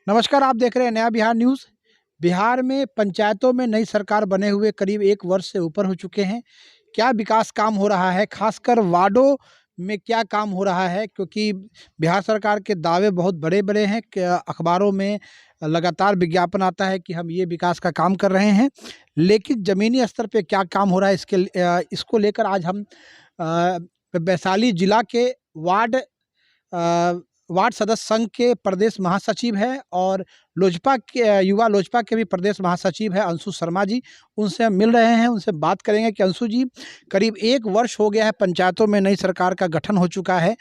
नमस्कार, आप देख रहे हैं नया बिहार न्यूज़। बिहार में पंचायतों में नई सरकार बने हुए करीब 1 वर्ष से ऊपर हो चुके हैं। क्या विकास काम हो रहा है? ख़ासकर वार्डों में क्या काम हो रहा है? क्योंकि बिहार सरकार के दावे बहुत बड़े-बड़े हैं कि अखबारों में लगातार विज्ञापन आता है कि हम ये विकास का काम कर रहे हैं। लेकिन ज़मीनी स्तर पे क्या काम हो रहा है इसको लेकर आज हम वैशाली जिला के वार्ड अ, वार्ड सदस्य संघ के प्रदेश महासचिव हैं और लोजपा के युवा लोजपा के भी प्रदेश महासचिव हैं अंशु शर्मा जी। उनसे हम मिल रहे हैं, उनसे बात करेंगे कि अंशु जी, करीब 1 वर्ष हो गया है पंचायतों में नई सरकार का गठन हो चुका है।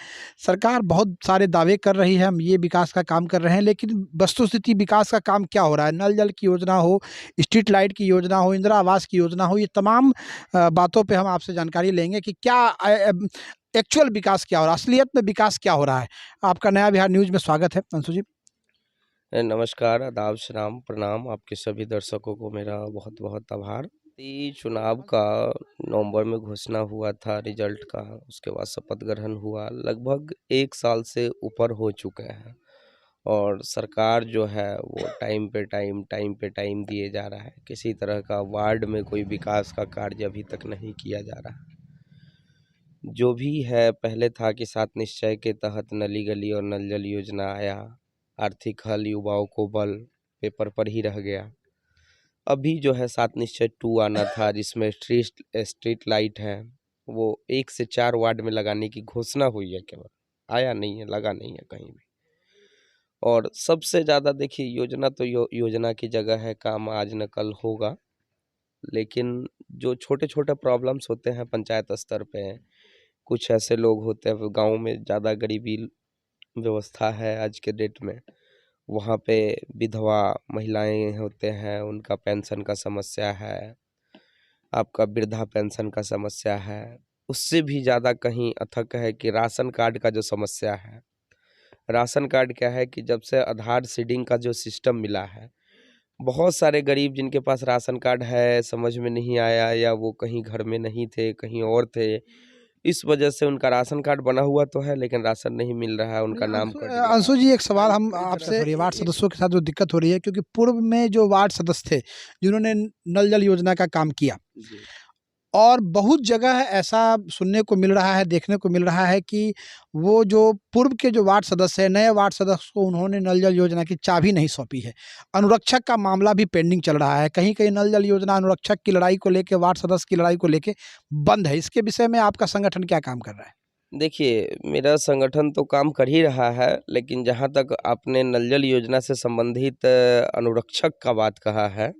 सरकार बहुत सारे दावे कर रही है, हम ये विकास का काम कर रहे हैं, लेकिन वस्तुस्थिति विकास का काम क्या हो रहा है? नल जल की योजना हो, स्ट्रीट लाइट की योजना हो, इंदिरा आवास की योजना हो, ये तमाम बातों पे हम आपसे जानकारी लेंगे कि क्या एक्चुअल विकास क्या हो रहा है, असलियत में विकास क्या हो रहा है। आपका नया बिहार न्यूज़ में स्वागत है अंशु जी। नमस्कार, आदाब, सलाम, प्रणाम। आपके सभी दर्शकों को मेरा बहुत बहुत आभार। ये चुनाव का नवंबर में घोषणा हुआ था रिजल्ट का, उसके बाद शपथ ग्रहण हुआ। लगभग 1 साल से ऊपर हो चुके हैं और सरकार जो है वो टाइम पे टाइम दिए जा रहा है। किसी तरह का वार्ड में कोई विकास का कार्य अभी तक नहीं किया जा रहा। जो भी है, पहले था कि 7 निश्चय के तहत नली गली और नल जल योजना आया, आर्थिक हल युवाओं को बल, पेपर पर ही रह गया। अभी जो है 7 निश्चय 2 आना था, जिसमें स्ट्रीट लाइट है, वो 1 से 4 वार्ड में लगाने की घोषणा हुई है, केवल आया नहीं है, लगा नहीं है कहीं भी। और सबसे ज़्यादा देखिए, योजना तो योजना की जगह है, काम आज न कल होगा, लेकिन जो छोटे छोटे प्रॉब्लम्स होते हैं पंचायत स्तर पे, कुछ ऐसे लोग होते हैं गाँव में, ज़्यादा गरीबी व्यवस्था है आज के डेट में, वहाँ पे विधवा महिलाएं होते हैं, उनका पेंशन का समस्या है, आपका वृद्धा पेंशन का समस्या है। उससे भी ज़्यादा कहीं अथक है कि राशन कार्ड का जो समस्या है। राशन कार्ड क्या है कि जब से आधार सीडिंग का जो सिस्टम मिला है, बहुत सारे गरीब जिनके पास राशन कार्ड है, समझ में नहीं आया, या वो कहीं घर में नहीं थे, कहीं और थे, इस वजह से उनका राशन कार्ड बना हुआ तो है लेकिन राशन नहीं मिल रहा है, उनका नाम कट गया। अंशु जी, एक सवाल हम इस तरह आपसे, से ये वार्ड सदस्यों के साथ जो दिक्कत हो रही है, क्योंकि पूर्व में जो वार्ड सदस्य थे जिन्होंने नल जल योजना का काम किया, जी। और बहुत जगह ऐसा सुनने को मिल रहा है, देखने को मिल रहा है कि वो जो पूर्व के जो वार्ड सदस्य हैं, नए वार्ड सदस्य को उन्होंने नल जल योजना की चाबी नहीं सौंपी है। अनुरक्षक का मामला भी पेंडिंग चल रहा है। कहीं-कहीं नल जल योजना अनुरक्षक की लड़ाई को लेके, वार्ड सदस्य की लड़ाई को लेके बंद है। इसके विषय में आपका संगठन क्या काम कर रहा है? देखिए, मेरा संगठन तो काम कर ही रहा है, लेकिन जहाँ तक आपने नल जल योजना से संबंधित अनुरक्षक का बात कहा है,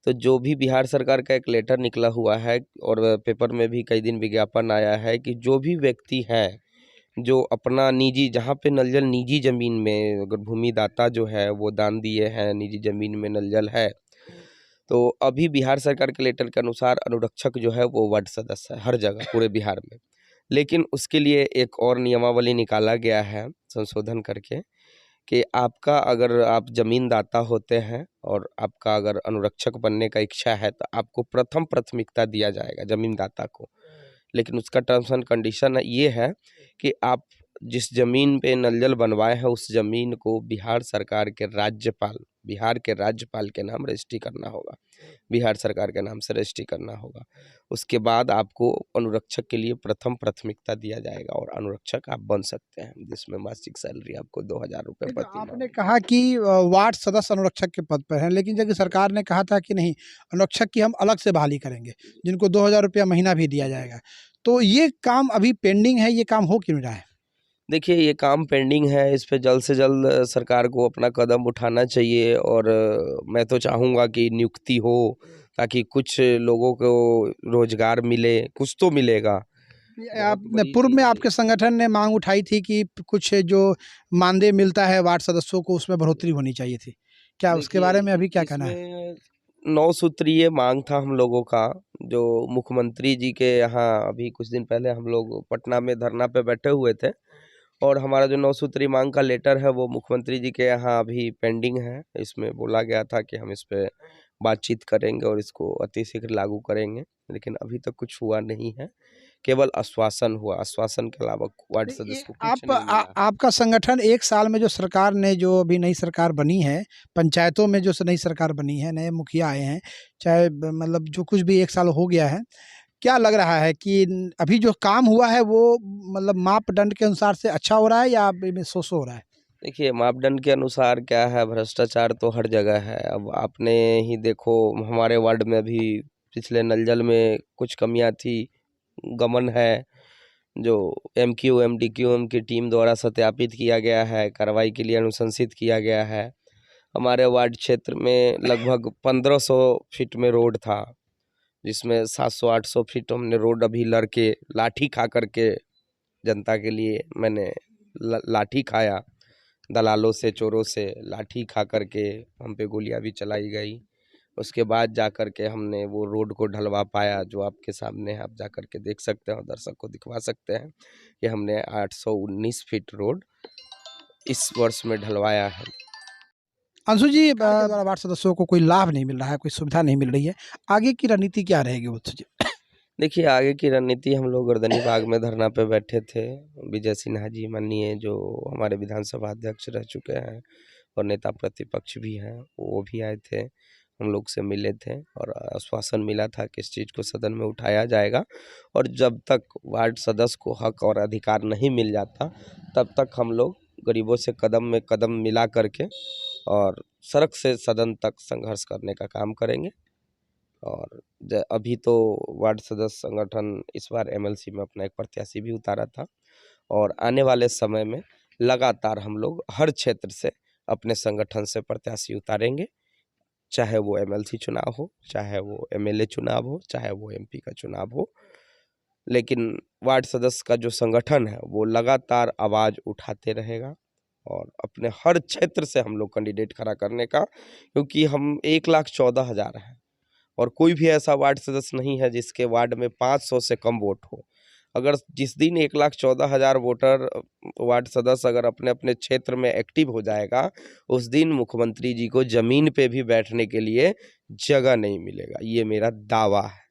तो जो भी बिहार सरकार का एक लेटर निकला हुआ है और पेपर में भी कई दिन विज्ञापन आया है कि जो भी व्यक्ति है, जो अपना निजी, जहाँ पे नल जल निजी ज़मीन में, अगर भूमिदाता जो है वो दान दिए हैं, निजी ज़मीन में नल जल है, तो अभी बिहार सरकार के लेटर के अनुसार अनुरक्षक जो है वो वार्ड सदस्य है हर जगह पूरे बिहार में। लेकिन उसके लिए एक और नियमावली निकाला गया है संशोधन करके, कि आपका अगर आप ज़मीनदाता होते हैं और आपका अगर अनुरक्षक बनने का इच्छा है, तो आपको प्रथम प्राथमिकता दिया जाएगा ज़मीनदाता को। लेकिन उसका टर्म्स एंड कंडीशन ये है कि आप जिस ज़मीन पे नल जल बनवाए हैं, उस ज़मीन को बिहार के राज्यपाल के नाम रजिस्ट्री करना होगा, बिहार सरकार के नाम से रजिस्ट्री करना होगा। उसके बाद आपको अनुरक्षक के लिए प्रथम प्राथमिकता दिया जाएगा और अनुरक्षक आप बन सकते हैं, जिसमें मासिक सैलरी आपको 2000 रुपये नहीं, तो प्रति माह आपने मिलेगी। कहा कि वार्ड सदस्य अनुरक्षक के पद पर हैं, लेकिन जबकि सरकार ने कहा था कि नहीं, अनुरक्षक की हम अलग से बहाली करेंगे, जिनको 2000 रुपया महीना भी दिया जाएगा। तो ये काम अभी पेंडिंग है, ये काम हो क्यों नहीं रहा है? देखिए, ये काम पेंडिंग है, इस पे जल्द से जल्द सरकार को अपना कदम उठाना चाहिए और मैं तो चाहूँगा कि नियुक्ति हो, ताकि कुछ लोगों को रोज़गार मिले, कुछ तो मिलेगा। ये बहुत आपने बड़ी पूर्व में चीज़ है। आपके संगठन ने माँग उठाई थी कि कुछ जो मानदेय मिलता है वार्ड सदस्यों को, उसमें बढ़ोतरी होनी चाहिए थी। क्या उसके देखिए, बारे में अभी क्या कहना है? इसमें 9 सूत्रीय मांग था हम लोगों का, जो मुख्यमंत्री जी के यहाँ अभी कुछ दिन पहले हम लोग पटना में धरना पे बैठे हुए थे, और हमारा जो 9 सूत्री मांग का लेटर है वो मुख्यमंत्री जी के यहाँ अभी पेंडिंग है। इसमें बोला गया था कि हम इस पे बातचीत करेंगे और इसको अतिशीघ्र लागू करेंगे, लेकिन अभी तक कुछ हुआ नहीं है। केवल आश्वासन हुआ, आश्वासन के अलावा वार्ड नहीं, सदस्य को कुछ आप नहीं मिला। आपका संगठन एक साल में जो सरकार ने जो अभी नई सरकार बनी है, पंचायतों में जो नई सरकार बनी है, नए मुखिया आए हैं, चाहे मतलब जो कुछ भी एक साल हो गया है, क्या लग रहा है कि अभी जो काम हुआ है वो मतलब मापदंड के अनुसार से अच्छा हो रहा है या अभी में सो हो रहा है? देखिए, मापदंड के अनुसार क्या है, भ्रष्टाचार तो हर जगह है। अब आपने ही देखो, हमारे वार्ड में भी पिछले नल जल में कुछ कमियां थी, गमन है, जो एमक्यू एमडीक्यूएम की टीम द्वारा सत्यापित किया गया है, कार्रवाई के लिए अनुशंसित किया गया है। हमारे वार्ड क्षेत्र में लगभग 1500 फीट में रोड था, जिसमें 700-800 फीट हमने रोड अभी लड़के लाठी खा करके जनता के लिए मैंने लाठी खाया, दलालों से, चोरों से लाठी खा करके हम पे गोलियां भी चलाई गई। उसके बाद जा कर के हमने वो रोड को ढलवा पाया, जो आपके सामने है, आप जा कर के देख सकते हैं और दर्शक को दिखवा सकते हैं कि हमने 819 फीट रोड इस वर्ष में ढलवाया है। अंशु जी, सरकार के द्वारा वार्ड सदस्यों को कोई लाभ नहीं मिल रहा है, कोई सुविधा नहीं मिल रही है, आगे की रणनीति क्या रहेगी अंशु जी? देखिए, आगे की रणनीति, हम लोग गर्दनी बाग में धरना पे बैठे थे। विजय सिन्हा जी माननीय, जो हमारे विधानसभा अध्यक्ष रह चुके हैं और नेता प्रतिपक्ष भी हैं, वो भी आए थे, हम लोग से मिले थे और आश्वासन मिला था कि इस चीज़ को सदन में उठाया जाएगा और जब तक वार्ड सदस्य को हक और अधिकार नहीं मिल जाता, तब तक हम लोग गरीबों से कदम में कदम मिला करके और सड़क से सदन तक संघर्ष करने का काम करेंगे। और अभी तो वार्ड सदस्य संगठन इस बार एमएलसी में अपना एक प्रत्याशी भी उतारा था और आने वाले समय में लगातार हम लोग हर क्षेत्र से अपने संगठन से प्रत्याशी उतारेंगे, चाहे वो एमएलसी चुनाव हो, चाहे वो एमएलए चुनाव हो, चाहे वो एमपी का चुनाव हो। लेकिन वार्ड सदस्य का जो संगठन है वो लगातार आवाज़ उठाते रहेगा और अपने हर क्षेत्र से हम लोग कैंडिडेट खड़ा करने का, क्योंकि हम 1,14,000 हैं और कोई भी ऐसा वार्ड सदस्य नहीं है जिसके वार्ड में 500 से कम वोट हो। अगर जिस दिन 1,14,000 वोटर वार्ड सदस्य अगर अपने अपने क्षेत्र में एक्टिव हो जाएगा, उस दिन मुख्यमंत्री जी को जमीन पे भी बैठने के लिए जगह नहीं मिलेगा, ये मेरा दावा है।